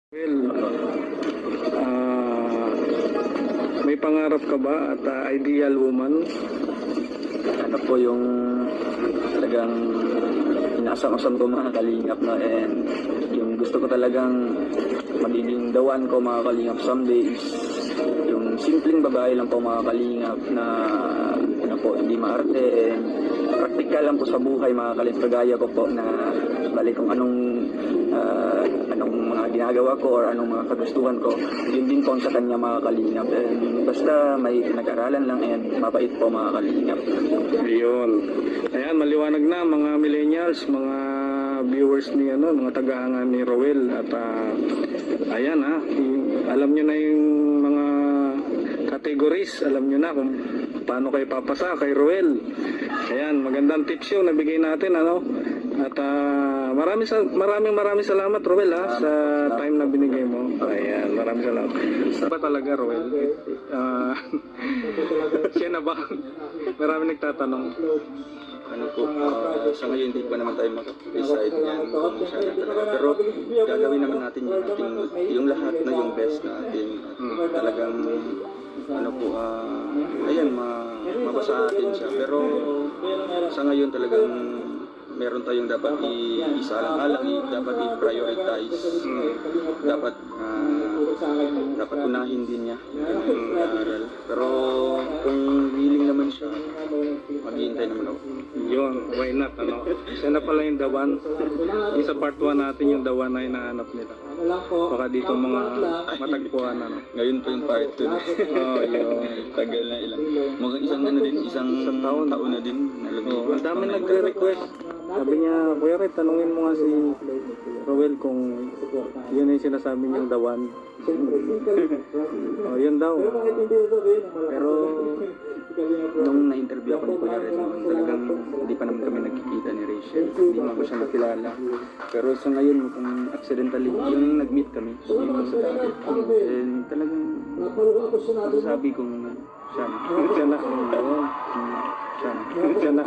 Well, may pangarap ka ba at ideal woman? Ano po yung talagang inaasam-asam ko mga kalingap, no? And yung gusto ko talagang magiging dawan ko mga kalingap someday is yung simpleng babae lang po mga kalingap na ano po, hindi maarte and praktikal lang po sa buhay mga kalingap, kagaya ko po na balik kung anong mga ginagawa ko or anong mga kagustuhan ko, yun din po sa kanya mga kalingap. And basta may nag-aralan lang and mabait po mga kalingap. Ayun. Ayan, maliwanag na mga millennials, mga viewers ni mga tagahanga ni Roel at ayan alam nyo na yung mga categories, alam nyo na kung paano kayo papasa kay Roel. Ayan, magandang tips yun nabigay natin at maraming salamat Roel sa time na binigay mo. Ayan, maraming salamat. Ba talaga Roel? Siya na ba? Maraming nagtatanong. Ano po, sa ngayon hindi pa naman tayo makapag-decide yan kung siya na talaga. Pero gagawin naman natin yung lahat na yung best natin. At talagang, ano po, ayan, mabasa atin siya. Pero sa ngayon talagang meron tayong dapat isaalang-alang, dapat i-prioritize, dapat unahin din niya yung aral. Pero kung willing naman siya, maghihintay naman ako. Yun, why not, Siya na pala yung dawan. Yung sa part 1 natin yung dawan na hinahanap nila. Baka dito mga matagpuan, Ngayon po yung part 2 na. yun. Tagal na ilang. Mukhang isang taon na din. Ang dami nagre-request. Sabi niya, Kuya Red, tanungin mo nga si Roel kung yun yung sinasabi niyang dawan. Yun daw. Pero nung na-interview ako ni Kuya Red, talagang hindi pa naman kami nagkikita ni Rachel. Hindi mo ko siya nakilala. Pero sa ngayon, kung accidentally, yung nag-meet kami, yung sa dati. And talagang masasabi kong siya na. Siya na. Siya na. Siya na.